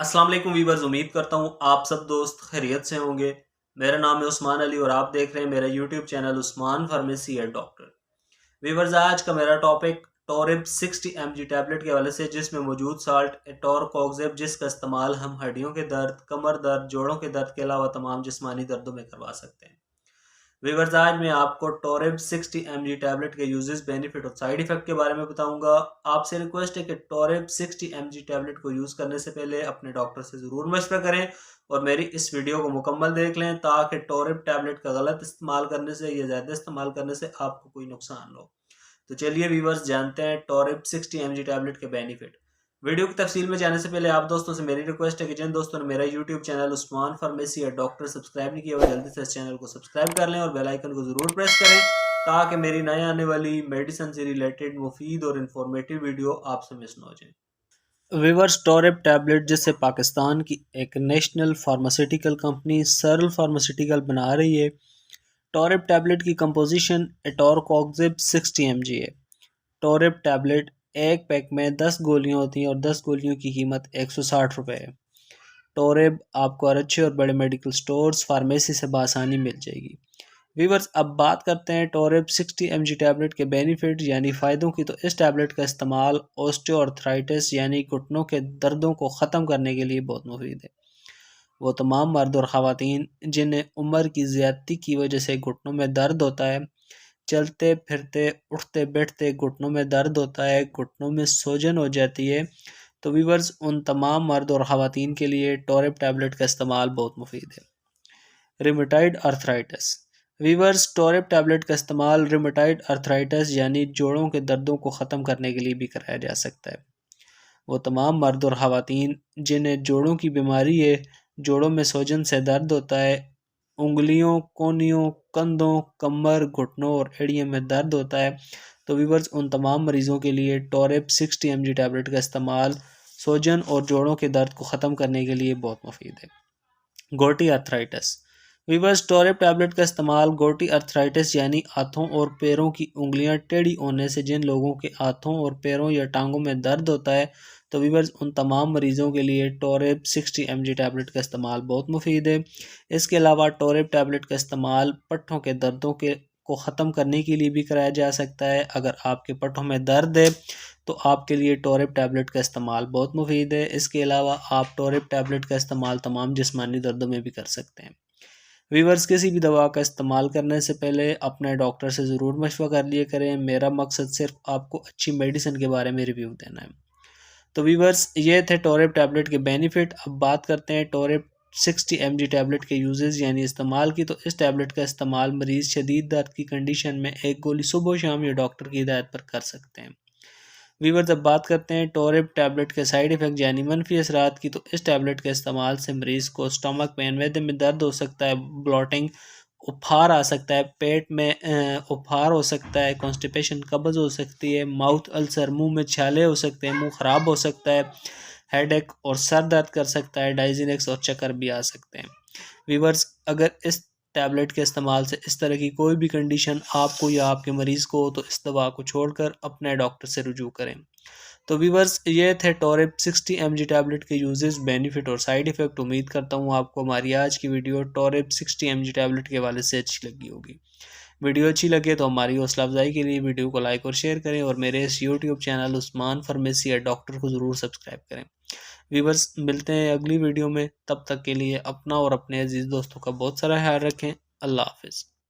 अस्सलाम वालेकुम वीवर्स, उम्मीद करता हूँ आप सब दोस्त खैरियत से होंगे। मेरा नाम है उस्मान अली और आप देख रहे हैं मेरा YouTube channel Usman pharmacy and doctor. Viewers, आज का मेरा टॉपिक टोरिब 60 mg टैबलेट के हवाले से, जिसमें मौजूद साल्ट एटोरकोक्सेब, जिसका इस्तेमाल हम हड्डियों के दर्द, कमर दर्द, जोड़ों के दर्द के अलावा तमाम जिस्मानी दर्दों में करवा सकते हैं। वीवर्स, आज मैं आपको टोरेब 60 mg टैबलेट के यूजेस, बेनिफिट और साइड इफेक्ट के बारे में बताऊंगा। आपसे रिक्वेस्ट है कि टोरेब 60 mg टैबलेट को यूज़ करने से पहले अपने डॉक्टर से ज़रूर मशवरा करें और मेरी इस वीडियो को मुकम्मल देख लें, ताकि टोरेब टैबलेट का गलत इस्तेमाल करने से या ज़्यादा इस्तेमाल करने से आपको कोई नुकसान हो। तो चलिए वीवर्स, जानते हैं टोरेब 60 mg टैबलेट के बेनिफिट। वीडियो की तफसील में जाने से पहले आप दोस्तों से मेरी रिक्वेस्ट है कि जिन दोस्तों ने मेरा यूट्यूब चैनल उस्मान फार्मेसी या डॉक्टर सब्सक्राइब नहीं किया, वो जल्दी से इस चैनल को सब्सक्राइब कर लें और बेल आइकन को ज़रूर प्रेस करें, ताकि मेरी नए आने वाली मेडिसिन से रिलेटेड मुफीद और इन्फॉर्मेटिव वीडियो आपसे मिस न हो जाए। वीवर्स, टोरेब टैबलेट, जिससे पाकिस्तान की एक नेशनल फार्मास्यूटिकल कंपनी सरल फार्मास्यूटिकल बना रही है। टोरेब टैबलेट की कंपोजिशन एटोरकोक्सेब 60 mg है। टोरेब टैबलेट एक पैक में 10 गोलियां होती हैं और 10 गोलियों की कीमत 160 रुपये है। टोरेब आपको अच्छे और बड़े मेडिकल स्टोर्स, फार्मेसी से बआसानी मिल जाएगी। वीवर्स, अब बात करते हैं टोरेब 60 mg टैबलेट के बेनिफिट यानी फ़ायदों की। तो इस टैबलेट का इस्तेमाल ऑस्टियोआर्थराइटिस यानी घुटनों के दर्दों को ख़त्म करने के लिए बहुत मुफीद है। वो तमाम मर्द और ख़वातीन जिन्हें उम्र की ज़्यादती की वजह से घुटनों में दर्द होता है, चलते फिरते उठते बैठते घुटनों में दर्द होता है, घुटनों में सोजन हो जाती है, तो वीवर्स उन तमाम मर्द और ख़वातीन के लिए टोरेब टैबलेट का इस्तेमाल बहुत मुफीद है। Rheumatoid arthritis. वीवर्स, टोरेब टैबलेट का इस्तेमाल रिमेटाइड अर्थराइटिस यानी जोड़ों के दर्दों को ख़त्म करने के लिए भी कराया जा सकता है। वो तमाम मर्द और ख़वातीन जिन्हें जोड़ों की बीमारी है, जोड़ों में सोजन से दर्द होता है, उंगलियों, कोहनियों, कंधों, कमर, घुटनों और एड़ियों में दर्द होता है, तो वीवर्स उन तमाम मरीज़ों के लिए टोरेब 60 mg टैबलेट का इस्तेमाल सोजन और जोड़ों के दर्द को ख़त्म करने के लिए बहुत मुफीद है। गोटी अर्थराइटिस। वीवर्स, टोरेब टैबलेट का इस्तेमाल गोटी अर्थराइटिस यानी हाथों और पैरों की उंगलियां टेढ़ी होने से जिन लोगों के हाथों और पैरों या टांगों में दर्द होता है, तो वीवर्स उन तमाम मरीज़ों के लिए टोरेब 60 mg टैबलेट का इस्तेमाल बहुत मुफीद है। इसके अलावा टोरेब टैबलेट का इस्तेमाल पट्ठों के दर्दों को ख़त्म करने के लिए भी कराया जा सकता है। अगर आपके पट्ठों में दर्द है तो आपके लिए टोरेब टैबलेट का इस्तेमाल बहुत मुफीद है। इसके अलावा आप टोरेब टैबलेट का इस्तेमाल तमाम जिस्मानी दर्दों में भी कर सकते हैं। वीवर्स, किसी भी दवा का इस्तेमाल करने से पहले अपने डॉक्टर से ज़रूर मशवरा कर लिया करें। मेरा मकसद सिर्फ आपको अच्छी मेडिसिन के बारे में रिव्यू देना है। तो वीवर्स, ये थे टोरेब टैबलेट के बेनिफिट। अब बात करते हैं टोरेब 60 mg टैबलेट के यूजेस यानी इस्तेमाल की। तो इस टैबलेट का इस्तेमाल मरीज़ शदीद दर्द की कंडीशन में एक गोली सुबह शाम या डॉक्टर की हिदायत पर कर सकते हैं। वीवर्स, अब बात करते हैं टोरेब टैबलेट के साइड इफ़ेक्ट यानी मनफी असरात की। तो इस टैबलेट के इस्तेमाल से मरीज़ को स्टमक पेन, मैदे में दर्द हो सकता है, ब्लॉटिंग, उफार आ सकता है, पेट में उफार हो सकता है, कॉन्स्टिपेशन, कब्ज़ हो सकती है, माउथ अल्सर, मुंह में छाले हो सकते हैं, मुंह ख़राब हो सकता है, हेडेक और सर दर्द कर सकता है, डाइजीनेक्स और चक्कर भी आ सकते हैं। वीवर्स, अगर इस टैबलेट के इस्तेमाल से इस तरह की कोई भी कंडीशन आपको या आपके मरीज़ को हो, तो इस दवा को छोड़कर अपने डॉक्टर से रुजू करें। तो वीवर्स, ये थे टोरेब 60 mg टैबलेट के यूजेस, बेनिफिट और साइड इफ़ेक्ट। उम्मीद करता हूँ आपको हमारी आज की वीडियो टोरेब 60 mg टैबलेट के हवाले से अच्छी लगी होगी। वीडियो अच्छी लगे तो हमारी हौसला अफजाई के लिए वीडियो को लाइक और शेयर करें और मेरे इस यूट्यूब चैनल उस्मान फार्मेसी या डॉक्टर को ज़रूर सब्सक्राइब करें। वीवर्स, मिलते हैं अगली वीडियो में। तब तक के लिए अपना और अपने अजीज़ दोस्तों का बहुत सारा ख्याल रखें। अल्लाह हाफिज़।